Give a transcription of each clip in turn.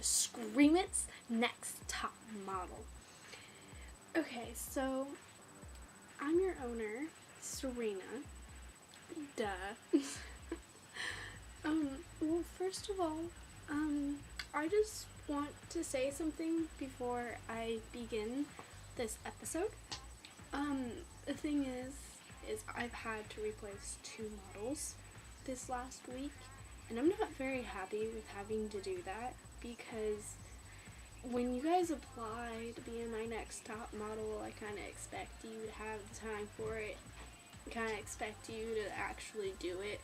to Scream It's Next Top Model. Okay, so I'm your owner, Serena. Duh. Well, first of all, I just want to say something before I begin this episode. The thing is I've had to replace 2 models this last week, and I'm not very happy with having to do that because when you guys apply to be in my next top model, I kind of expect you to have the time for it. I kind of expect you to actually do it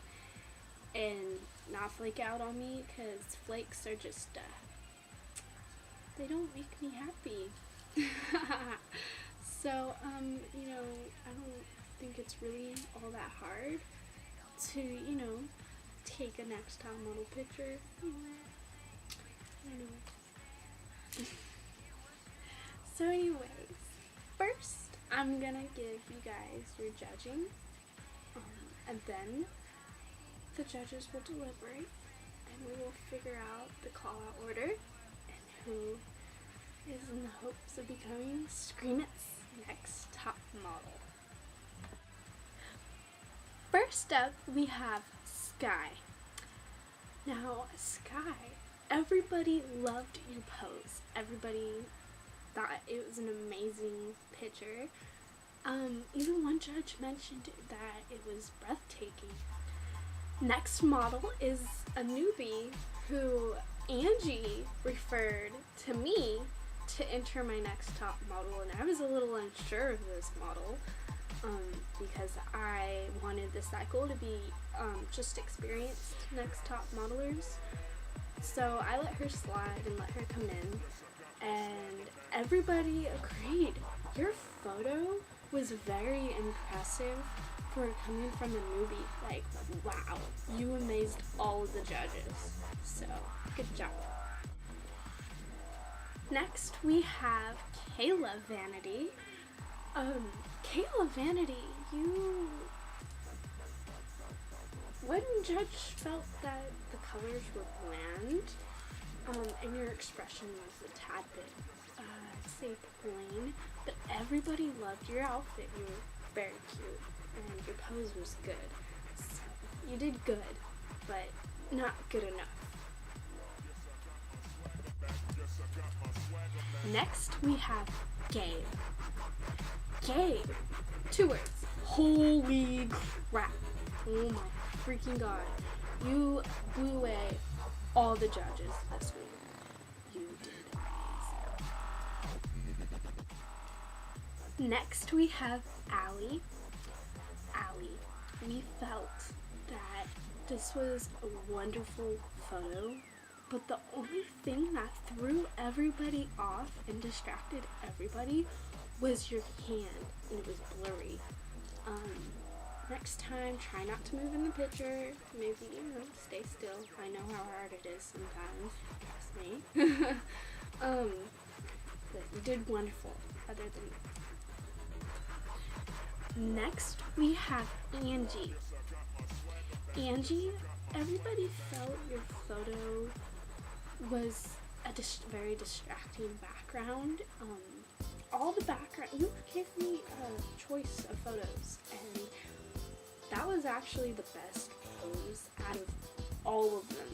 and not flake out on me, because flakes are just, they don't make me happy. So, I don't think it's really all that hard to, take a next top model picture. Anyway. So anyways, first I'm gonna give you guys your judging, and then the judges will deliberate and we will figure out the call out order and who is in the hopes of becoming Scream It's Next Top Model. First up, we have Sky. Now, Sky, everybody loved your pose. Everybody thought it was an amazing picture. Even one judge mentioned that it was breathtaking. Next model is a newbie who Angie referred to me to enter my next top model, and I was a little unsure of this model because I wanted the cycle to be just experienced next top modelers. So I let her slide and let her come in, and everybody agreed. Your photo was very impressive for coming from a newbie. Like, wow, you amazed all of the judges. So, good job. Next, we have Kayla Vanity. Kayla Vanity, one judge felt that the colors were bland, and your expression was a tad bit, I'd say plain, but everybody loved your outfit. You were very cute, and your pose was good. So, you did good, but not good enough. Next, we have Gabe. Gabe, 2 words. Holy crap. Oh my freaking god. You blew away all the judges this week. You did amazing. Next, we have Allie. Allie, we felt that this was a wonderful photo, but the only thing that threw everybody off and distracted everybody was your hand, and it was blurry. Next time, try not to move in the picture. Maybe, stay still. I know how hard it is sometimes, trust me. But you did wonderful, other than that. Next, we have Angie. Angie, everybody felt your photo was a very distracting background. All the background, you gave me a choice of photos, and that was actually the best pose out of all of them.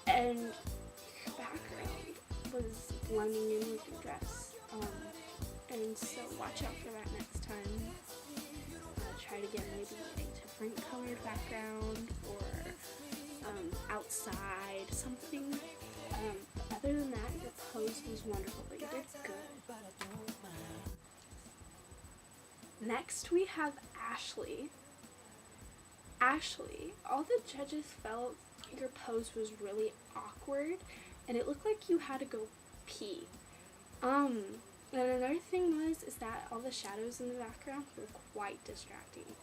And your background was blending in with your dress. And so watch out for that next time. Try to get maybe a different colored background or outside, something. Other than that, your pose was wonderful, but you did good. Next, we have Ashley. Ashley, all the judges felt your pose was really awkward, and it looked like you had to go pee. And another thing is that all the shadows in the background were quite distracting.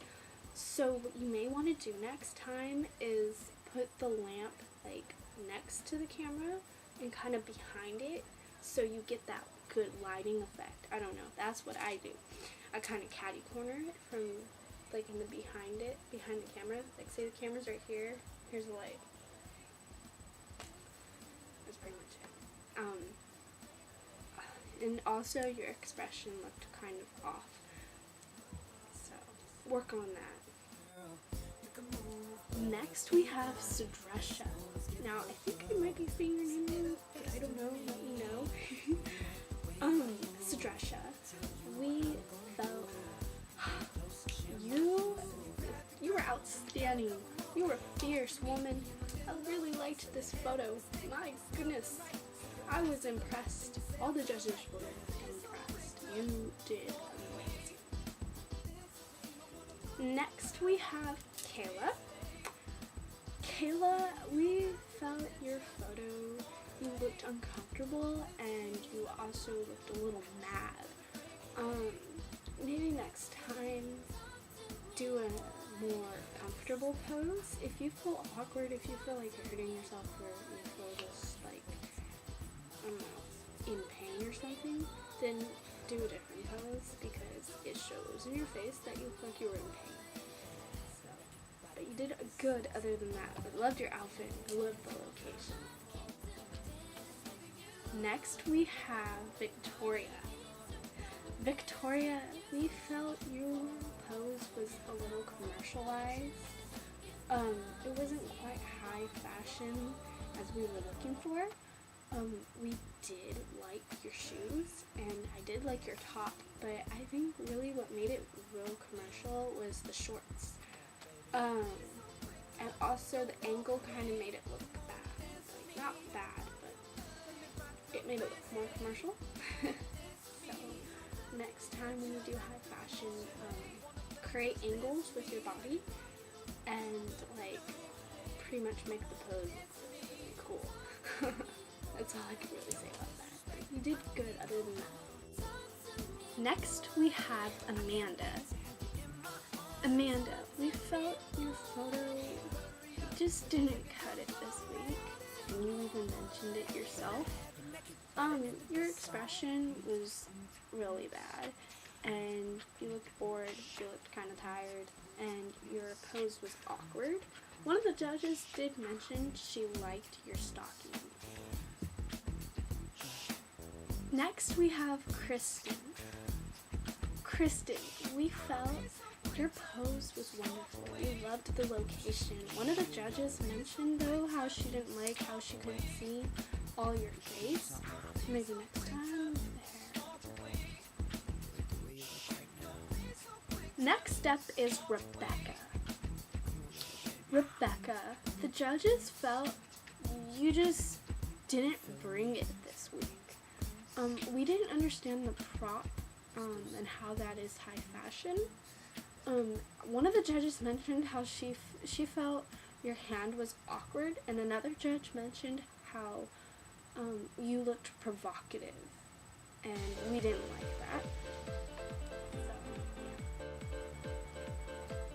So what you may want to do next time is put the lamp like next to the camera and kind of behind it, so you get that good lighting effect. I don't know, that's what I do. I kind of catty corner it from like in the behind the camera. Like, say the camera's right here, here's the light. That's pretty much it. And also your expression looked kind of off. So work on that. Next we have Sudresha. Now I think I might be saying your name wrong, but I don't know, let me know. Sudresha, we felt you were outstanding. You were a fierce woman. I really liked this photo. My goodness, I was impressed. All the judges were impressed. You did amazing. Next we have Kayla. Kayla, we felt your photo, you looked uncomfortable and you also looked a little mad. Maybe next time do a more comfortable pose. If you feel awkward, if you feel like you're hurting yourself or you feel just like, I don't know, in pain or something, then do a different pose because it shows in your face that you look like you were in pain. But you did good other than that. I loved your outfit. I loved the location. Next we have Victoria. Victoria, we felt your pose was a little commercialized. It wasn't quite high fashion as we were looking for. We did like your shoes and I did like your top, but I think really what made it real commercial was the shorts. And also the angle kind of made it look bad. Like, not bad, but it made it look more commercial. So, next time when you do high fashion, create angles with your body and, like, pretty much make the pose really cool. That's all I can really say about that. But you did good other than that. Next, we have Amanda. Amanda, we felt your photo just didn't cut it this week, and you even mentioned it yourself. Your expression was really bad, and you looked bored, you looked kind of tired, and your pose was awkward. One of the judges did mention she liked your stocking. Next we have Kristen. Kristen, we felt your pose was wonderful. We loved the location. One of the judges mentioned though how she didn't like how she couldn't see all your face. So maybe next time there. Next up is Rebecca. Rebecca, the judges felt you just didn't bring it this week. We didn't understand the prop and how that is high fashion. One of the judges mentioned how she felt your hand was awkward, and another judge mentioned how you looked provocative, and we didn't like that.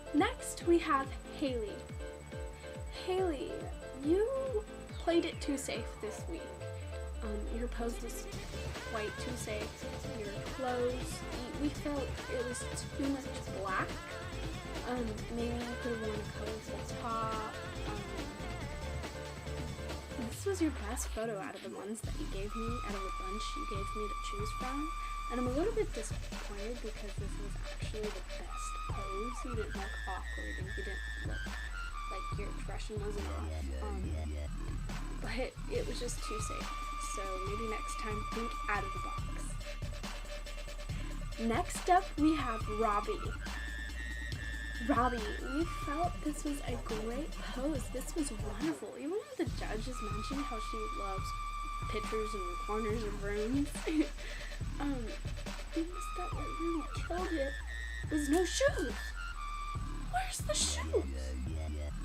So. Next, we have Haley. Haley, you played it too safe this week. Your pose was quite too safe. Your clothes, we felt it was too much black. Maybe you could have worn a colorful top. This was your best photo out of the ones that you gave me, out of the bunch you gave me to choose from. And I'm a little bit disappointed because this was actually the best pose. You didn't look awkward and you didn't look like your expression wasn't off. But it was just too safe. So maybe next time think out of the box. Next up we have Robbie. Robbie, we felt this was a great pose. This was wonderful. Even one of the judges mentioned how she loves pictures in corners of rooms. Things that really killed it was no shoes. Where's the shoes?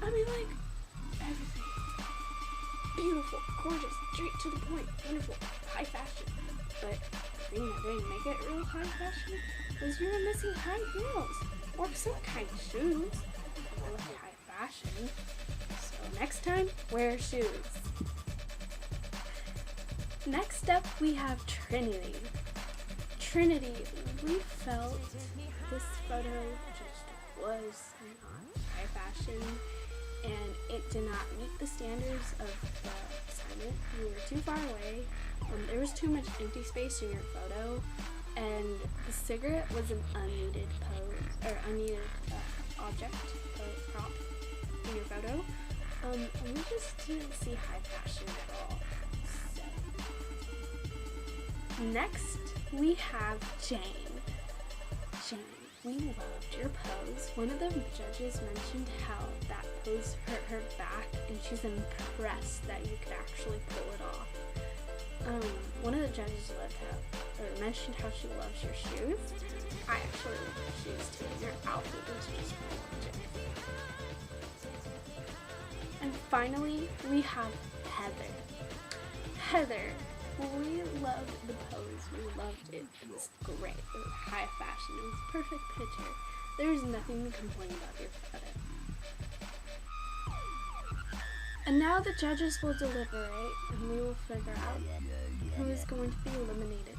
I mean, like, everything. Beautiful, gorgeous, straight to the point, wonderful, high fashion. But the thing that didn't make it real high fashion was you were missing high heels or some kind of shoes. They look high fashion. So next time, wear shoes. Next up, we have Trinity. Trinity, we felt this photo just was not high fashion. and it did not meet the standards of the assignment. You were too far away. There was too much empty space in your photo, and the cigarette was an unneeded pose or unneeded object prop in your photo. We just didn't see high fashion at all. So. Next, we have Jane. Jane, we loved your pose. One of the judges mentioned how that pose hurt her back, and she's impressed that you could actually pull it off. One of the judges mentioned how she loves your shoes. I actually love your shoes too. Your outfit was just gorgeous. And finally, we have Heather. Heather, we loved the pose. We loved it. It was great. It was high fashion. It was a perfect picture. There's nothing to complain about your photo. And now the judges will deliberate, and we will figure out who is going to be eliminated.